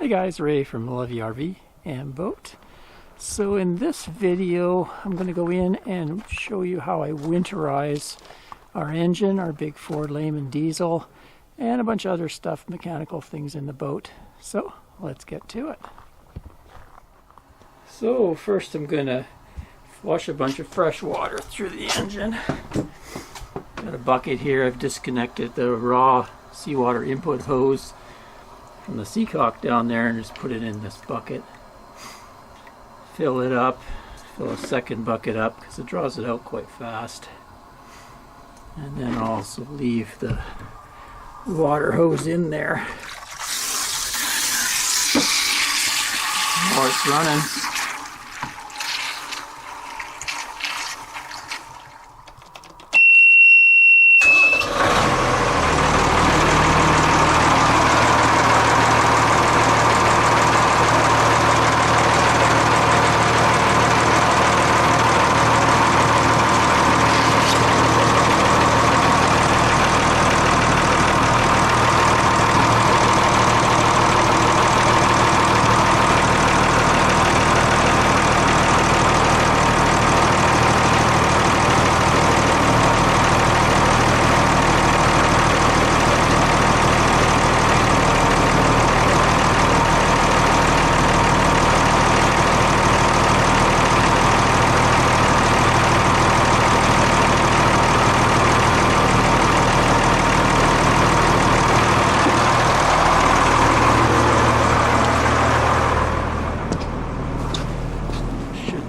Hey guys, Ray from Levy RV and Boat. So in this video, I'm going to go in and show you how I winterize our engine, our big Ford Lehman diesel, and a bunch of other stuff, mechanical things in the boat. So let's get to it. So first I'm going to flush a bunch of fresh water through the engine. Got a bucket here. I've disconnected the raw seawater input hose from the seacock down there and just put it in this bucket. Fill it up, fill a second bucket up because it draws it out quite fast. And then I'll also leave the water hose in there while it's running.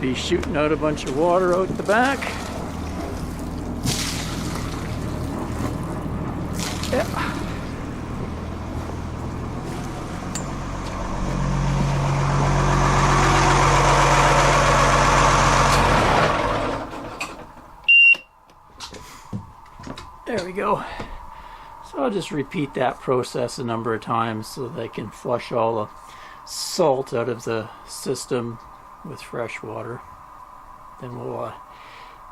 Be shooting out a bunch of water out the back. Yeah. There we go. So I'll just repeat that process a number of times so that I can flush all the salt out of the system with fresh water. Then we'll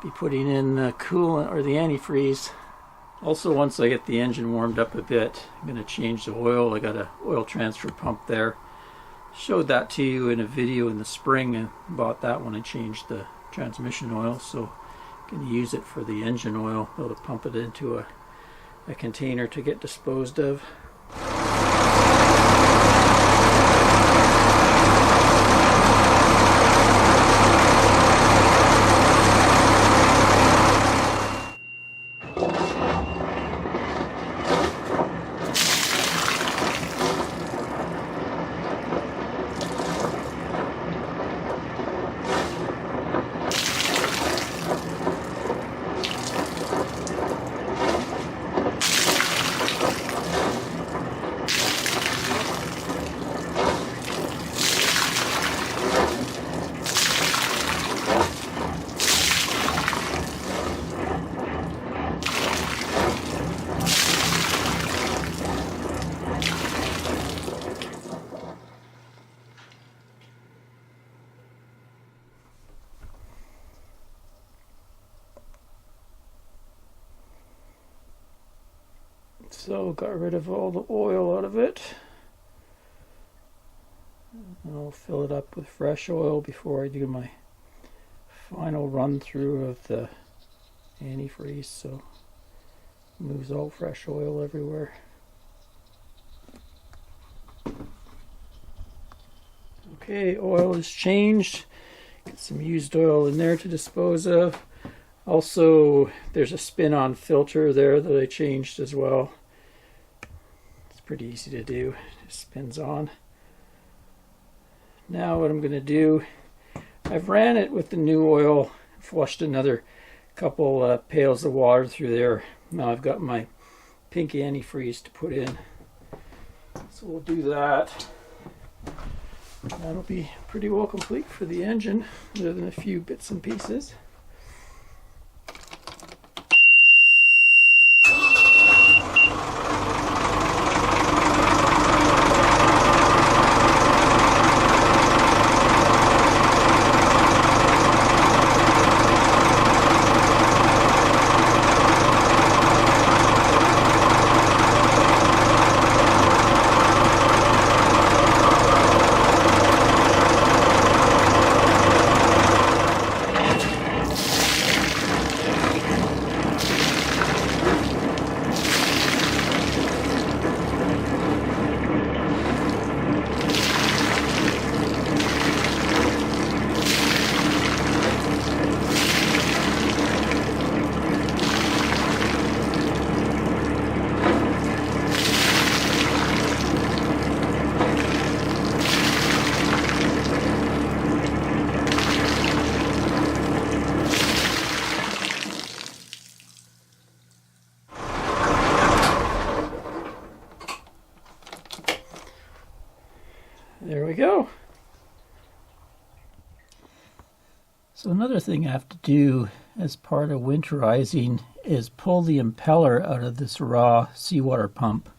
be putting in the coolant or the antifreeze. Also, once I get the engine warmed up a bit, I'm going to change the oil. I got an oil transfer pump there. Showed that to you in a video in the spring and bought that when I changed the transmission oil. So I'm going to use it for the engine oil. Be able to pump it into a container to get disposed of. So got rid of all the oil out of it. And I'll fill it up with fresh oil before I do my final run through of the antifreeze, so moves all fresh oil everywhere. Okay, oil is changed. Get some used oil in there to dispose of. Also, there's a spin-on filter there that I changed as well. Pretty easy to do, it just spins on. Now what I'm going to do, I've ran it with the new oil, flushed another couple pails of water through there. Now I've got my pink antifreeze to put in, so we'll do that. That'll be pretty well complete for the engine, other than a few bits and pieces. There we go. So another thing I have to do as part of winterizing is pull the impeller out of this raw seawater pump.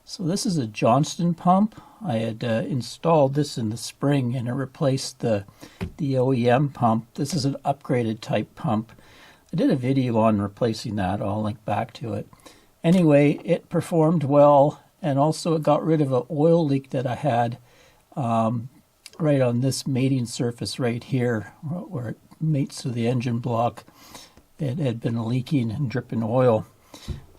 So this is a Johnston pump. I had installed this in the spring and it replaced the OEM pump. This is an upgraded type pump. I did a video on replacing that. I'll link back to it. Anyway, it performed well, and also it got rid of an oil leak that I had right on this mating surface right here where it mates to the engine block. It had been leaking and dripping oil.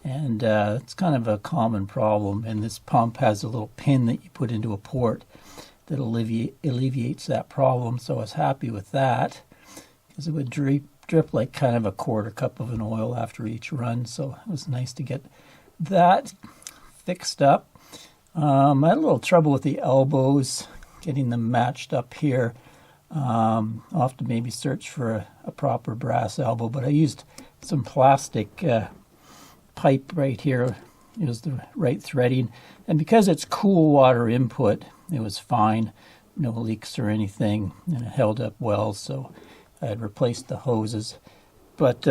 And it's kind of a common problem, and this pump has a little pin that you put into a port that alleviates that problem. So I was happy with that because it would drip like kind of a quarter cup of an oil after each run. So it was nice to get that fixed up. I had a little trouble with the elbows, getting them matched up here. I'll have to maybe search for a proper brass elbow, but I used some plastic pipe right here. It was the right threading, and because it's cool water input, it was fine, no leaks or anything, and it held up well. So I had replaced the hoses, but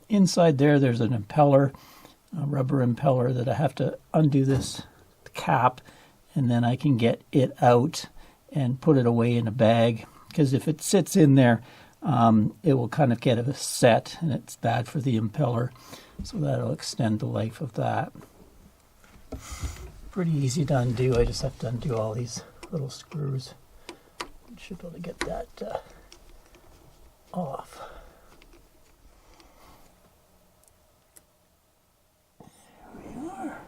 inside there's an impeller, a rubber impeller, that I have to undo this cap, and then I can get it out and put it away in a bag, because if it sits in there, it will kind of get a set, and it's bad for the impeller. So that'll extend the life of that. Pretty easy to undo. I just have to undo all these little screws. Should be able to get that off. There we are.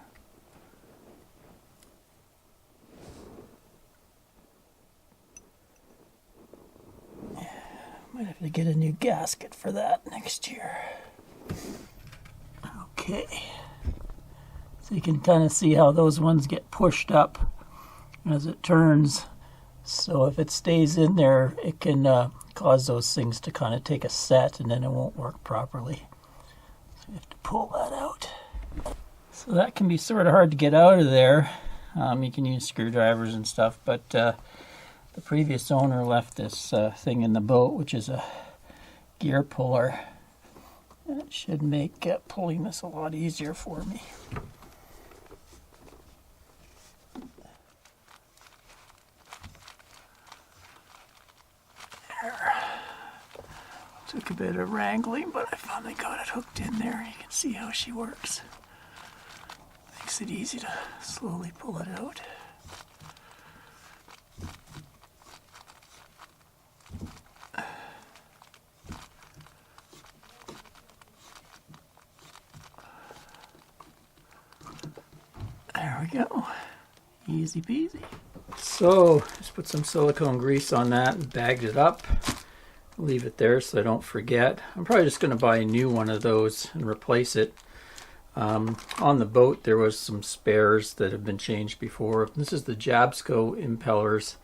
Might have to get a new gasket for that next year. Okay, so you can kind of see how those ones get pushed up as it turns. So if it stays in there, it can cause those things to kind of take a set, and then it won't work properly. So you have to pull that out. So that can be sort of hard to get out of there. You can use screwdrivers and stuff, but the previous owner left this thing in the boat, which is a gear puller. It should make pulling this a lot easier for me. There. Took a bit of wrangling, but I finally got it hooked in there. You can see how she works. Makes it easy to slowly pull it out. There we go. Easy peasy. So just put some silicone grease on that and bagged it up. Leave it there so I don't forget. I'm probably just going to buy a new one of those and replace it. On the boat there was some spares that have been changed before. This is the Jabsco impellers,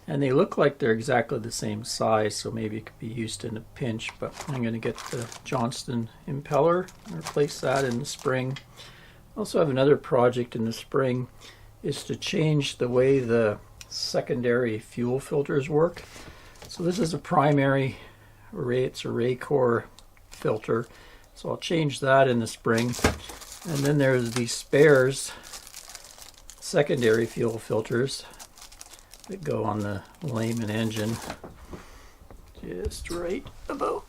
and they look like they're exactly the same size, so maybe it could be used in a pinch, but I'm going to get the Johnston impeller and replace that in the spring. I also have another project in the spring, is to change the way the secondary fuel filters work. So this is a primary array, it's a Raycor filter, so I'll change that in the spring. And then there's these spares, secondary fuel filters that go on the Lehman engine, just right about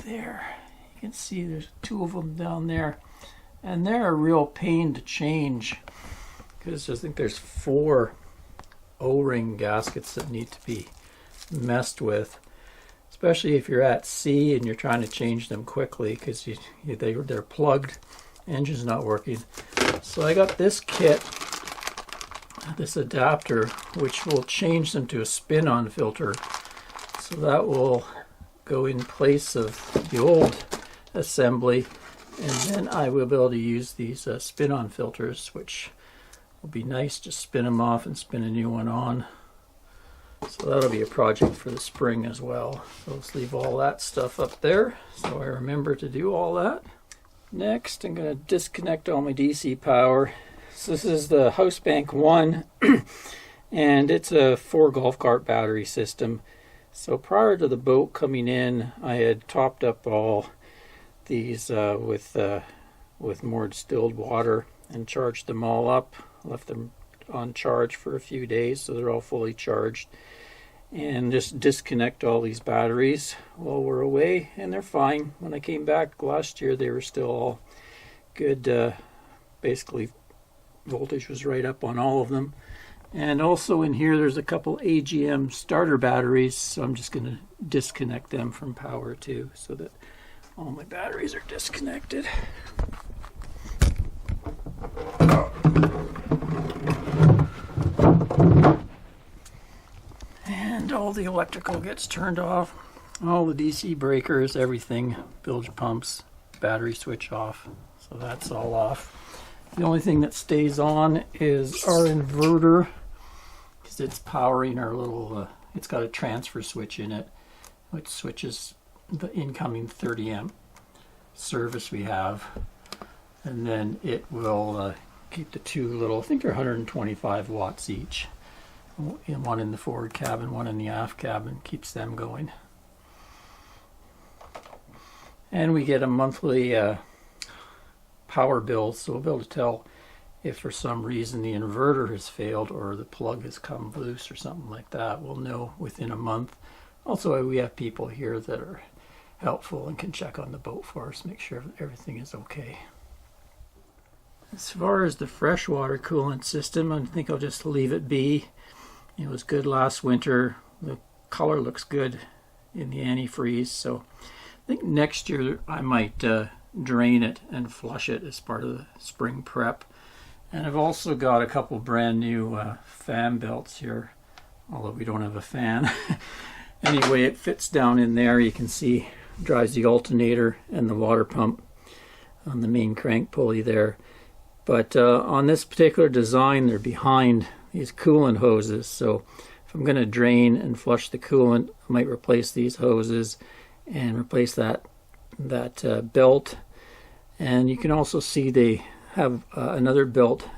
there. You can see there's two of them down there. And they're a real pain to change because I think there's 4 O-ring gaskets that need to be messed with, especially if you're at sea and you're trying to change them quickly because they're plugged, engine's not working. So I got this kit, this adapter, which will change them to a spin-on filter. So that will go in place of the old assembly. And then I will be able to use these spin-on filters, which will be nice. Just spin them off and spin a new one on. So that'll be a project for the spring as well. So let's leave all that stuff up there so I remember to do all that. Next, I'm going to disconnect all my DC power. So this is the house bank 1, And it's a 4 golf cart battery system. So prior to the boat coming in, I had topped up all these with more distilled water and charged them all up. Left them on charge for a few days so they're all fully charged. And just disconnect all these batteries while we're away, and they're fine. When I came back last year, they were still all good. Basically, voltage was right up on all of them. And also in here, there's a couple AGM starter batteries, so I'm just going to disconnect them from power too, so that all my batteries are disconnected. And all the electrical gets turned off. All the DC breakers, everything, bilge pumps, battery switch off. So that's all off. The only thing that stays on is our inverter, because it's powering our little, it's got a transfer switch in it, which switches the incoming 30 amp service we have. And then it will keep the two little, I think they're 125 watts each. One in the forward cabin, one in the aft cabin, keeps them going. And we get a monthly power bill, so we'll be able to tell if for some reason the inverter has failed or the plug has come loose or something like that. We'll know within a month. Also, we have people here that are helpful and can check on the boat for us, make sure everything is okay. As far as the freshwater coolant system, I think I'll just leave it be. It was good last winter. The color looks good in the antifreeze, so I think next year I might drain it and flush it as part of the spring prep. And I've also got a couple brand new fan belts here, although we don't have a fan. Anyway, it fits down in there. You can see it drives the alternator and the water pump on the main crank pulley there. But on this particular design, they're behind these coolant hoses. So if I'm going to drain and flush the coolant, I might replace these hoses and replace that belt. And you can also see they have another belt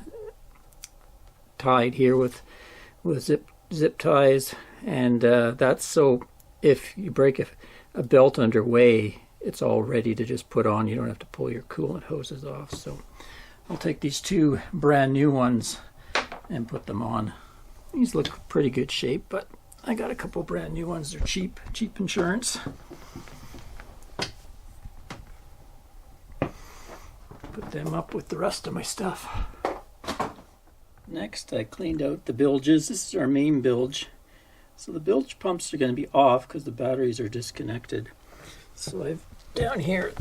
tied here with zip ties, and that's so if you break a belt underway, it's all ready to just put on. You don't have to pull your coolant hoses off. So I'll take these two brand new ones and put them on. These look pretty good shape, but I got a couple brand new ones. They're cheap insurance. Put them up with the rest of my stuff. Next, I cleaned out the bilges. This is our main bilge. So the bilge pumps are going to be off because the batteries are disconnected. So I've down here,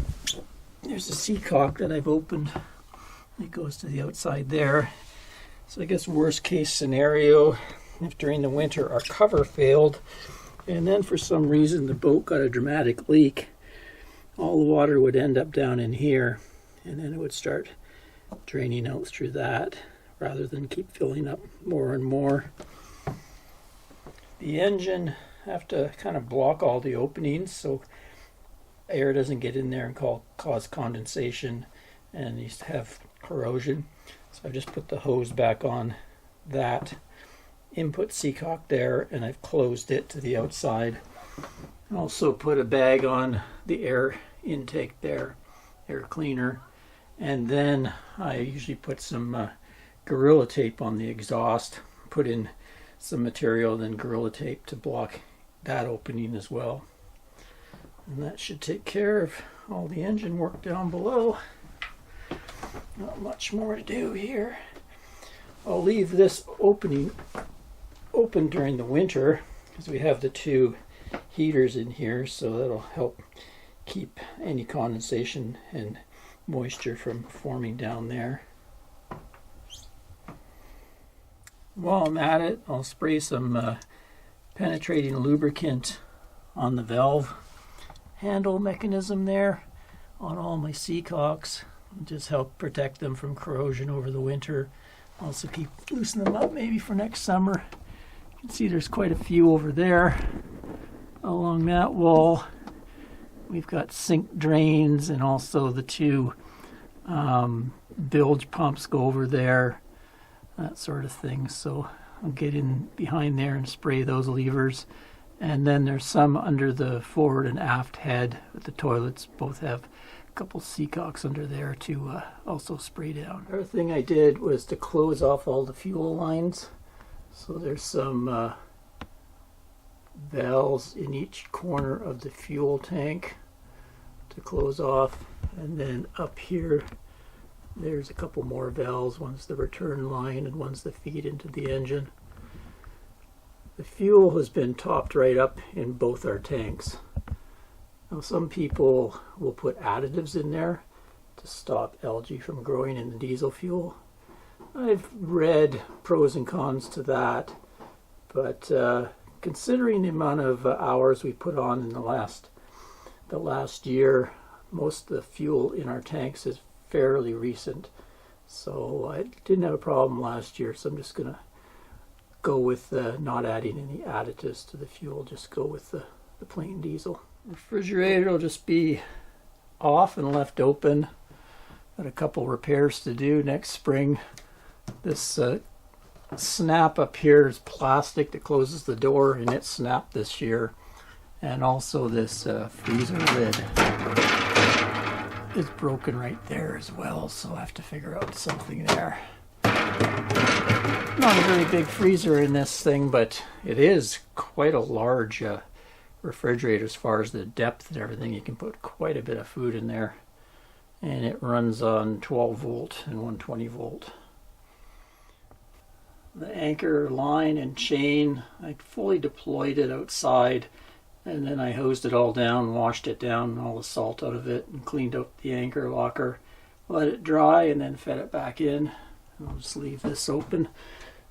there's a seacock that I've opened. It goes to the outside there. So I guess worst case scenario, if during the winter our cover failed and then for some reason the boat got a dramatic leak, all the water would end up down in here, and then it would start draining out through that rather than keep filling up more and more. The engine, I have to kind of block all the openings so air doesn't get in there and cause condensation and you have corrosion. So I've just put the hose back on that input seacock there, and I've closed it to the outside. I also put a bag on the air intake there, air cleaner, and then I usually put some Gorilla Tape on the exhaust, put in some material, then Gorilla Tape to block that opening as well. And that should take care of all the engine work down below. Not much more to do here. I'll leave this opening open during the winter because we have the two heaters in here, so that'll help keep any condensation and moisture from forming down there. While I'm at it, I'll spray some penetrating lubricant on the valve handle mechanism there on all my seacocks. Just help protect them from corrosion over the winter. Also loosen them up maybe for next summer. You can see there's quite a few over there along that wall. We've got sink drains, and also the two bilge pumps go over there, that sort of thing. So I'll get in behind there and spray those levers. And then there's some under the forward and aft head with the toilets. Both have a couple seacocks under there to also spray down. The other thing I did was to close off all the fuel lines. So there's some valves in each corner of the fuel tank to close off. And then up here, there's a couple more valves. One's the return line and one's the feed into the engine. The fuel has been topped right up in both our tanks. Now some people will put additives in there to stop algae from growing in the diesel fuel. I've read pros and cons to that, but considering the amount of hours we put on in the last year, most of the fuel in our tanks is fairly recent. So I didn't have a problem last year, so I'm just going to go with not adding any additives to the fuel, just go with the plain diesel. Refrigerator will just be off and left open. Got a couple repairs to do next spring. This snap up here is plastic that closes the door, and it snapped this year. And also this freezer lid is broken right there as well, so I'll have to figure out something there. Not a very big freezer in this thing, but it is quite a large refrigerator as far as the depth and everything. You can put quite a bit of food in there, and it runs on 12 volt and 120 volt. The anchor line and chain, I fully deployed it outside, and then I hosed it all down, washed it down, all the salt out of it, and cleaned up the anchor locker, let it dry, and then fed it back in. I'll just leave this open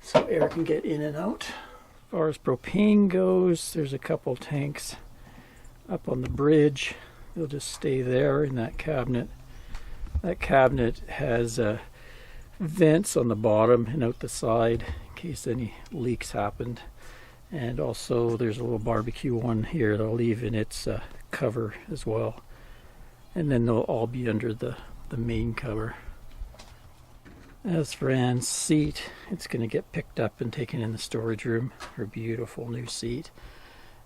so air can get in and out. As far as propane goes, there's a couple tanks up on the bridge. They'll just stay there in that cabinet. That cabinet has vents on the bottom and out the side in case any leaks happened. And also there's a little barbecue one here that I'll leave in its cover as well. And then they'll all be under the main cover. As for Anne's seat, it's going to get picked up and taken in the storage room. Her beautiful new seat.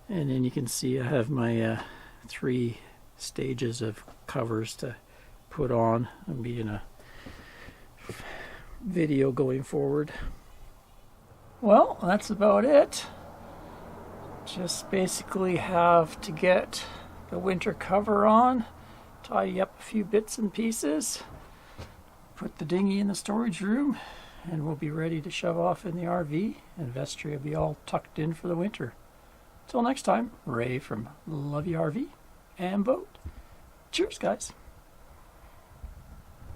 And then you can see I have my 3 stages of covers to put on. I'll be in a video going forward. Well, that's about it. Just basically have to get the winter cover on, tidy up a few bits and pieces, put the dinghy in the storage room, and we'll be ready to shove off in the RV, and vestry will be all tucked in for the winter. Till next time, Ray from Love You RV and Boat. Cheers, guys.